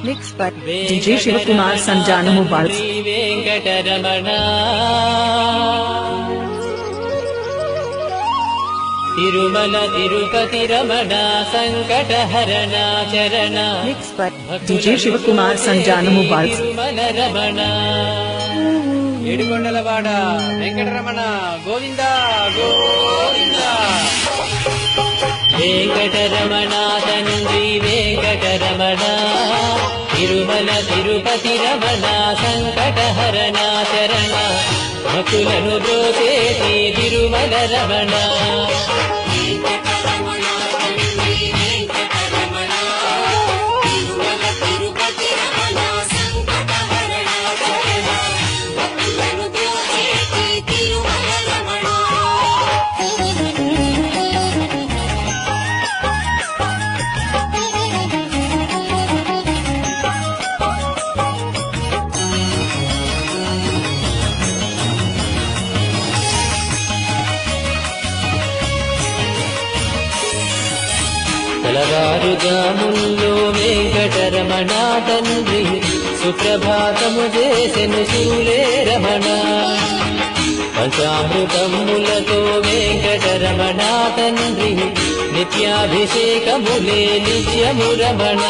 Mixed by DJ Shivakumar Sanjanamu Bals. Venkatarama Tirumala Tirupati Ramana Sankataharana Charana. Mixed by DJ Shivakumar Sanjanamu Bals. Tirumala Ramana Edukondalawada Venkatarama Govinda Govinda Venkatarama Tandri Venkatarama Tirumala Tirupati Ramana Sankataharana Charana Bhaktulanu broteti Tirumala Ramana కలవారుజాముల్లో Venkataramana తండ్రి సుప్రభాతము చేసెను శూలే రమణ పంచామృతములతో వెంకటరమణ తండ్రి నిత్యాభిషేకములే నిత్యము రమణ